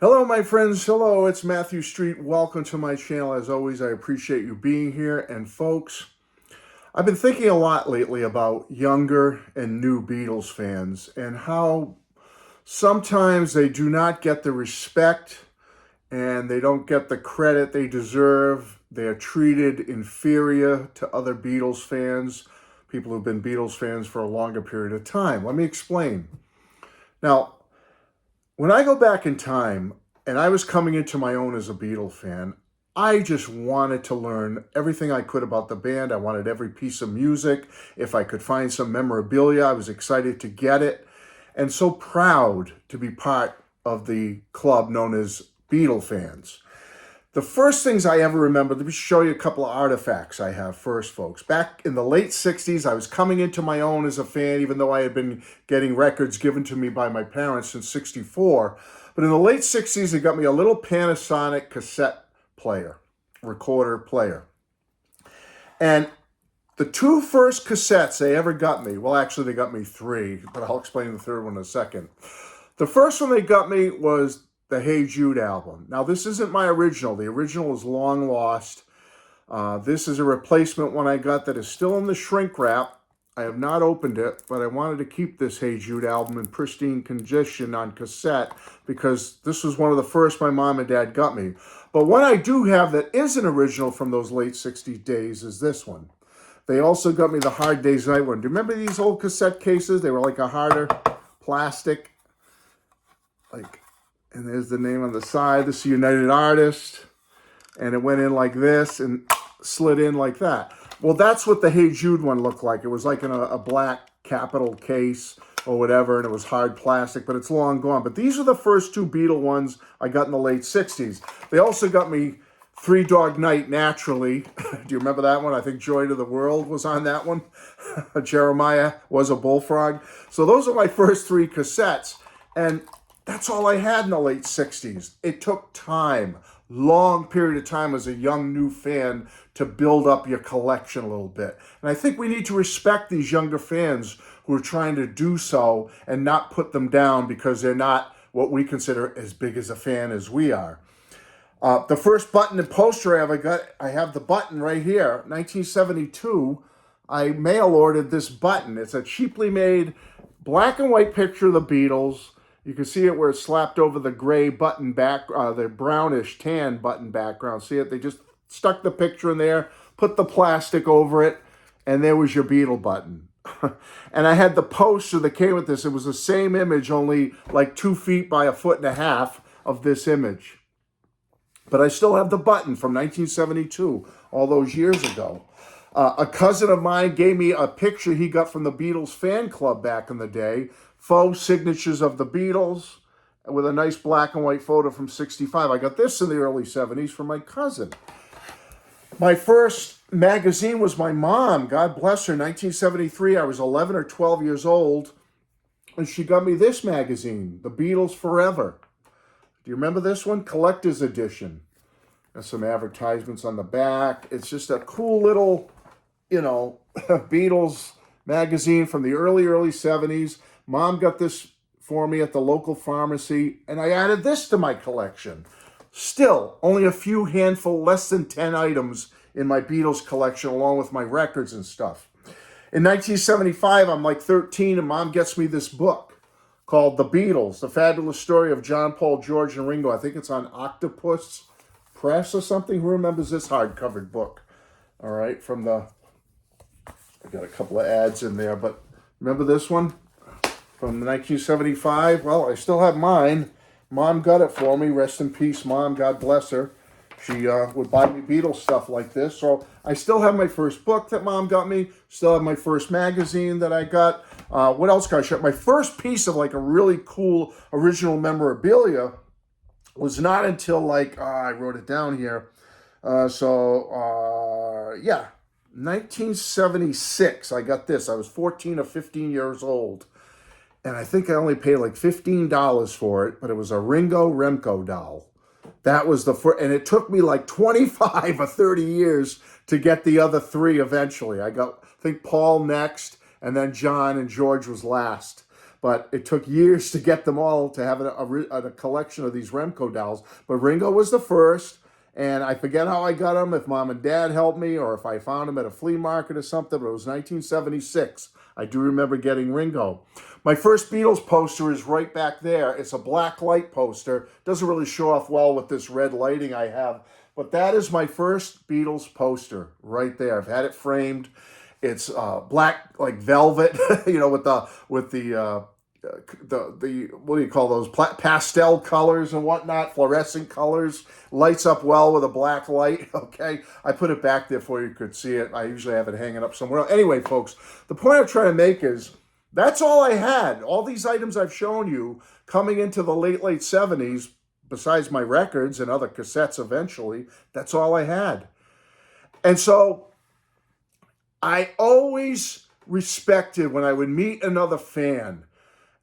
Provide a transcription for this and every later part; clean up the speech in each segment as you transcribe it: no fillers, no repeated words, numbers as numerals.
Hello, my friends. Hello, it's Matthew Street. Welcome to my channel. As always, I appreciate you being here. And folks, I've been thinking a lot lately about younger and new Beatles fans and how sometimes they do not get the respect and they don't get the credit they deserve. They are treated inferior to other Beatles fans, people who've been Beatles fans for a longer period of time. Let me explain. Now, when I go back in time, and I was coming into my own as a Beatle fan, I just wanted to learn everything I could about the band. I wanted every piece of music. If I could find some memorabilia, I was excited to get it. And so proud to be part of the club known as Beatle fans. The first things I ever remember, let me show you a couple of artifacts I have first, folks. Back in the late 60s, I was coming into my own as a fan, even though I had been getting records given to me by my parents since 64. But in the late 60s, they got me a little Panasonic cassette player, recorder player. And the two first cassettes they ever got me, well, actually, they got me three, but I'll explain the third one in a second. The first one they got me was the Hey Jude album. Now, this isn't my original. The original is long lost. This is a replacement one I got that is still in the shrink wrap. I have not opened it, but I wanted to keep this Hey Jude album in pristine condition on cassette because this was one of the first my mom and dad got me. But what I do have that is an original from those late 60s days is this one. They also got me the Hard Day's Night one. Do you remember these old cassette cases? They were like a harder plastic, and there's the name on the side. This is United Artists. And it went in like this and slid in like that. Well, that's what the Hey Jude one looked like. It was like in a black capital case or whatever, and it was hard plastic, but it's long gone. But these are the first two Beatle ones I got in the late 60s. They also got me Three Dog Night, Naturally. Do you remember that one? I think Joy to the World was on that one. Jeremiah Was a Bullfrog. So those are my first three cassettes. And that's all I had in the late 60s. It took time, long period of time as a young new fan to build up your collection a little bit. And I think we need to respect these younger fans who are trying to do so and not put them down because they're not what we consider as big as a fan as we are. The first button and poster I have the button right here. 1972, I mail ordered this button. It's a cheaply made black and white picture of the Beatles. You can see it where it's slapped over the gray button back, the brownish tan button background. See it? They just stuck the picture in there, put the plastic over it, and there was your Beatle button. And I had the poster that came with this. It was the same image, only like 2 feet by 1.5 feet of this image. But I still have the button from 1972, all those years ago. A cousin of mine gave me a picture he got from the Beatles fan club back in the day. Faux signatures of the Beatles with a nice black and white photo from 65. I got this in the early 70s from my cousin. My first magazine was my mom, God bless her, 1973. I was 11 or 12 years old, and she got me this magazine, The Beatles Forever. Do you remember this one? Collector's edition. There's some advertisements on the back. It's just a cool little, Beatles magazine from the early 70s. Mom got this for me at the local pharmacy, and I added this to my collection. Still, only a few handful, less than 10 items in my Beatles collection, along with my records and stuff. In 1975, I'm like 13, and Mom gets me this book called The Beatles, The Fabulous Story of John, Paul, George, and Ringo. I think it's on Octopus Press or something. Who remembers this hardcover book? All right, I got a couple of ads in there, but remember this one? From 1975. Well, I still have mine. Mom got it for me. Rest in peace, Mom. God bless her. She would buy me Beatles stuff like this. So I still have my first book that Mom got me. Still have my first magazine that I got. What else got I shot? My first piece of like a really cool original memorabilia was not until I wrote it down here. 1976. I got this. I was 14 or 15 years old. And I think I only paid like $15 for it, but it was a Ringo Remco doll. That was the first, and it took me like 25 or 30 years to get the other three eventually. I got, I think, Paul next, and then John and George was last. but it took years to get them all to have a collection of these Remco dolls. But Ringo was the first, and I forget how I got them, if mom and dad helped me or if I found them at a flea market or something, but it was 1976. I do remember getting Ringo. My first Beatles poster is right back there. It's a black light poster. Doesn't really show off well with this red lighting I have, but that is my first Beatles poster right there. I've had it framed. It's black like velvet, you know, with the what do you call those, pastel colors and whatnot, fluorescent colors. Lights up well with a black light. Okay, I put it back there for you could see it. I usually have it hanging up somewhere else. Anyway, folks, the point I'm trying to make is that's all I had. All these items I've shown you coming into the late 70s, besides my records and other cassettes eventually, that's all I had. And so I always respected when I would meet another fan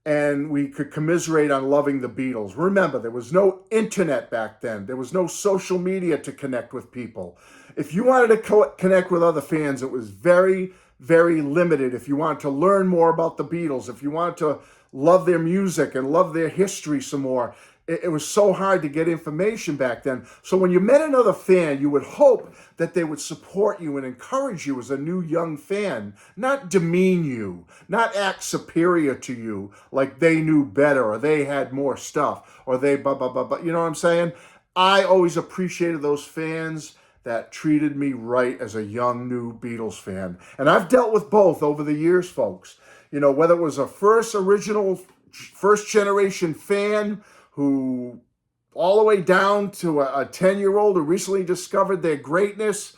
and we could commiserate on loving the Beatles. Remember, there was no internet back then. There was no social media to connect with people. If you wanted to connect with other fans, it was very, very limited. If you wanted to learn more about the Beatles, if you wanted to love their music and love their history some more, it was so hard to get information back then. So when you met another fan, you would hope that they would support you and encourage you as a new young fan, not demean you, not act superior to you like they knew better or they had more stuff or they blah, blah, blah, blah. You know what I'm saying? I always appreciated those fans that treated me right as a young new Beatles fan. And I've dealt with both over the years, folks. You know, whether it was a first generation fan who all the way down to a 10-year-old who recently discovered their greatness.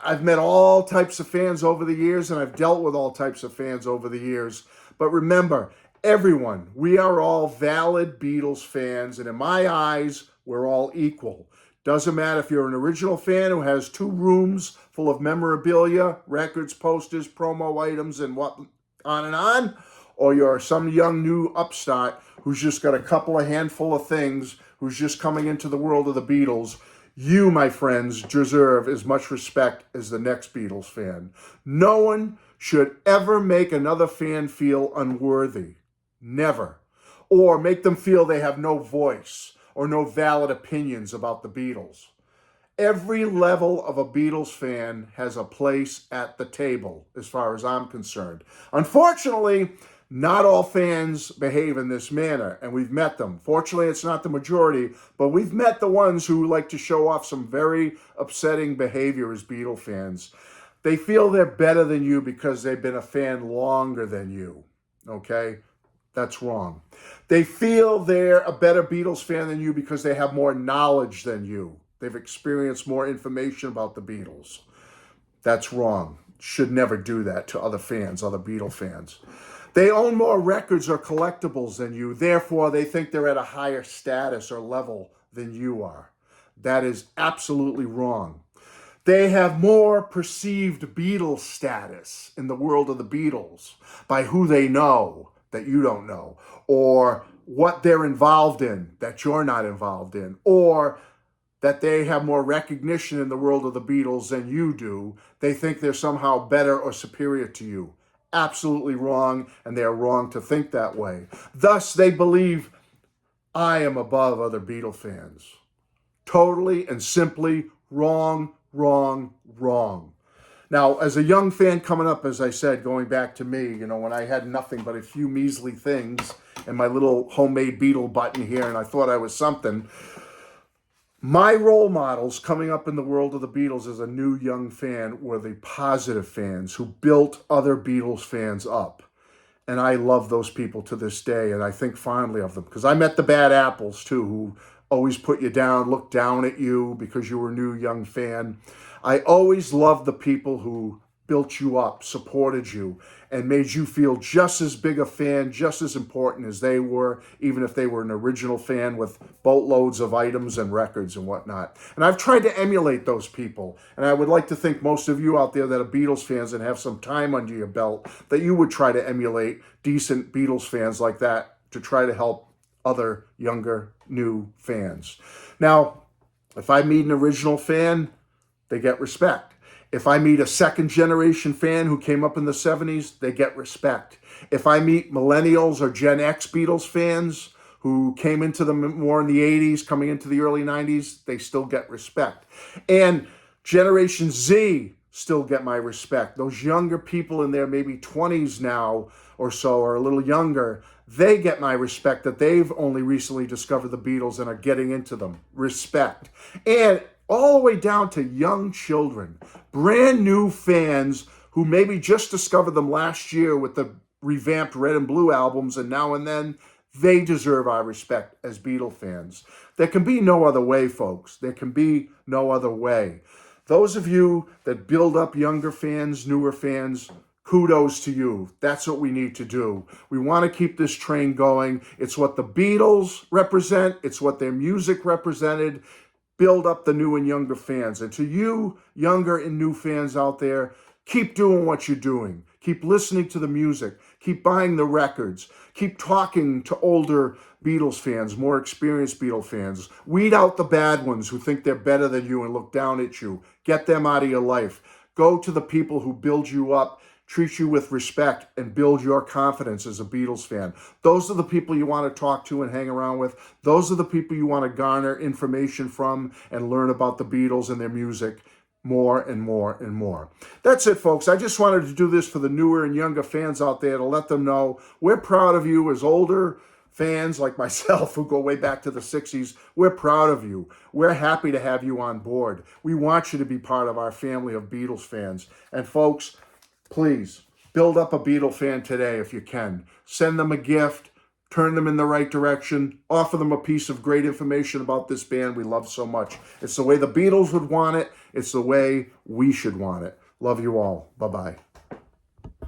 I've met all types of fans over the years, and I've dealt with all types of fans over the years. But remember, everyone, we are all valid Beatles fans, and in my eyes, we're all equal. Doesn't matter if you're an original fan who has 2 rooms full of memorabilia, records, posters, promo items, and what on and on, or you're some young new upstart who's just got a handful of things, who's just coming into the world of the Beatles. You, my friends, deserve as much respect as the next Beatles fan. No one should ever make another fan feel unworthy. Never. Or make them feel they have no voice or no valid opinions about the Beatles. Every level of a Beatles fan has a place at the table, as far as I'm concerned. Unfortunately, not all fans behave in this manner, and we've met them. Fortunately, it's not the majority, but we've met the ones who like to show off some very upsetting behavior as Beatle fans. They feel they're better than you because they've been a fan longer than you, okay? That's wrong. They feel they're a better Beatles fan than you because they have more knowledge than you. They've experienced more information about the Beatles. That's wrong. Should never do that to other fans, other Beatle fans. They own more records or collectibles than you. Therefore, they think they're at a higher status or level than you are. That is absolutely wrong. They have more perceived Beatles status in the world of the Beatles by who they know that you don't know, or what they're involved in that you're not involved in, or that they have more recognition in the world of the Beatles than you do. They think they're somehow better or superior to you. Absolutely wrong, and they're wrong to think that way. Thus, they believe I am above other Beatle fans. Totally and simply wrong, wrong, wrong. Now, as a young fan coming up, as I said, going back to me, you know, when I had nothing but a few measly things and my little homemade Beatle button here, and I thought I was something, my role models coming up in the world of the Beatles as a new young fan were the positive fans who built other Beatles fans up. And I love those people to this day, and I think fondly of them. Because I met the bad apples, too, who always put you down, looked down at you because you were a new young fan. I always loved the people who built you up, supported you, and made you feel just as big a fan, just as important as they were, even if they were an original fan with boatloads of items and records and whatnot. And I've tried to emulate those people. And I would like to think most of you out there that are Beatles fans and have some time under your belt, that you would try to emulate decent Beatles fans like that to try to help other younger, new fans. Now, if I meet an original fan, they get respect. If I meet a second generation fan who came up in the 70s, they get respect. If I meet millennials or Gen X Beatles fans who came into them more in the 80s, coming into the early 90s, they still get respect. And Generation Z still get my respect. Those younger people in their maybe 20s now or so, or a little younger, they get my respect that they've only recently discovered the Beatles and are getting into them. Respect. And all the way down to young children, brand new fans who maybe just discovered them last year with the revamped Red and Blue albums, and now and then, they deserve our respect as Beatle fans. There can be no other way, folks. There can be no other way. Those of you that build up younger fans, newer fans, kudos to you. That's what we need to do. We want to keep this train going. It's what the Beatles represent. It's what their music represented. Build up the new and younger fans. And to you, younger and new fans out there, keep doing what you're doing. Keep listening to the music. Keep buying the records. Keep talking to older Beatles fans, more experienced Beatle fans. Weed out the bad ones who think they're better than you and look down at you. Get them out of your life. Go to the people who build you up, treat you with respect, and build your confidence as a Beatles fan. Those are the people you want to talk to and hang around with. Those are the people you want to garner information from and learn about the Beatles and their music more and more and more. That's it, folks. I just wanted to do this for the newer and younger fans out there to let them know we're proud of you as older fans like myself who go way back to the 60s. We're proud of you. We're happy to have you on board. We want you to be part of our family of Beatles fans. And folks, please build up a Beatle fan today if you can. Send them a gift. Turn them in the right direction. Offer them a piece of great information about this band we love so much. It's the way the Beatles would want it. It's the way we should want it. Love you all. Bye-bye.